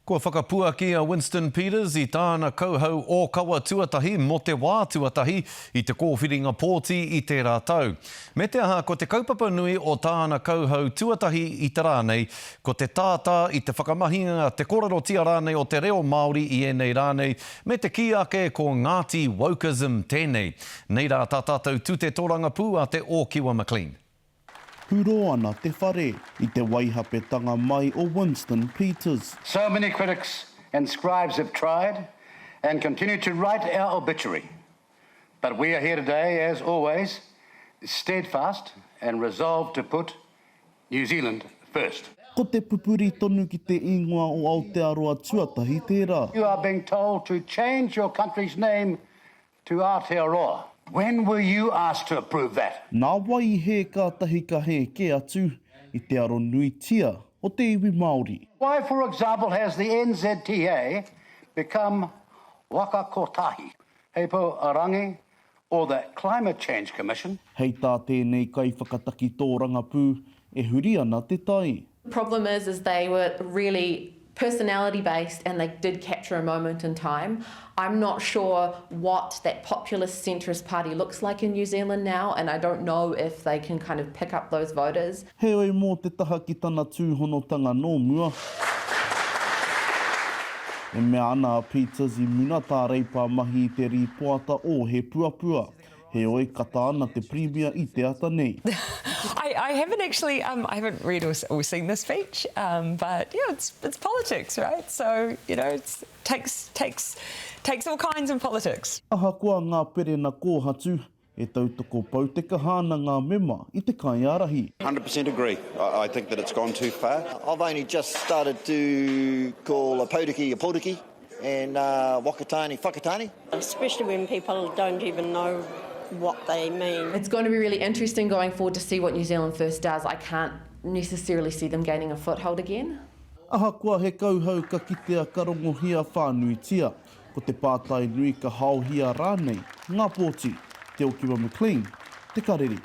Kua whakapua ki a Winston Peters I tāna kauhau o kawa tuatahi mo te wā tuatahi I te kōwhiringa pōti I te rātau. Me te aha, ko te kaupapa nui o tāna kauhau tuatahi I te rānei, ko te tātā I te whakamahinga te kōrero rānei o te reo Māori I ēnei rānei, me te kiake ko Ngāti Wokeism tēnei. Nei rā tā tātou tū te tōranga pū a te Ōkiwa McLean. Huro ana te whare I te waihapetanga mai o Winston Peters. So many critics and scribes have tried and continue to write our obituary. But we are here today, as always, steadfast and resolved to put New Zealand first. Ko te pupuri tonu ki te ingoa o Aotearoa tuatahi tērā. You are being told to change your country's name to Aotearoa. When were you asked to approve that? Nā wai he kātahi ka he ke atu I te aro nui tia o te iwi Māori. Why, for example, has the NZTA become Waka Kotahi, Heipo Arangi, or the Climate Change Commission? Hei tā tēnei kai whakataki tō rangapū e huri ana te tai. The problem is they were really personality-based and they did capture a moment in time. I'm not sure what that populist centrist party looks like in New Zealand now, and I don't know if they can kind of pick up those voters. Heoi mō te taha ki tana tūhonotanga nō mua. E mea ana a Peters I muna tā reipā mahi I te ripoata o he puapua. Heoi kata ana te premier I te ata nei. I haven't actually, I haven't read or seen this speech, but yeah, it's politics, right? So, you know, it takes all kinds in politics. Aha kua ngā pere na kōhatu, e tautoko pau te kahana ngā mema I te kaiarahi. 100% agree. I think that it's gone too far. I've only just started to call a Potiki and Wakatani Whakatani. Especially when people don't even know what they mean. It's going to be really interesting going forward to see what New Zealand First does. I can't necessarily see them gaining a foothold again. Aha kua he kauhau ka kitea karongohia whānuitia, ko te pātai nui ka hauhia rānei, ngā pōti, te Ōkiwa McLean, te kareri.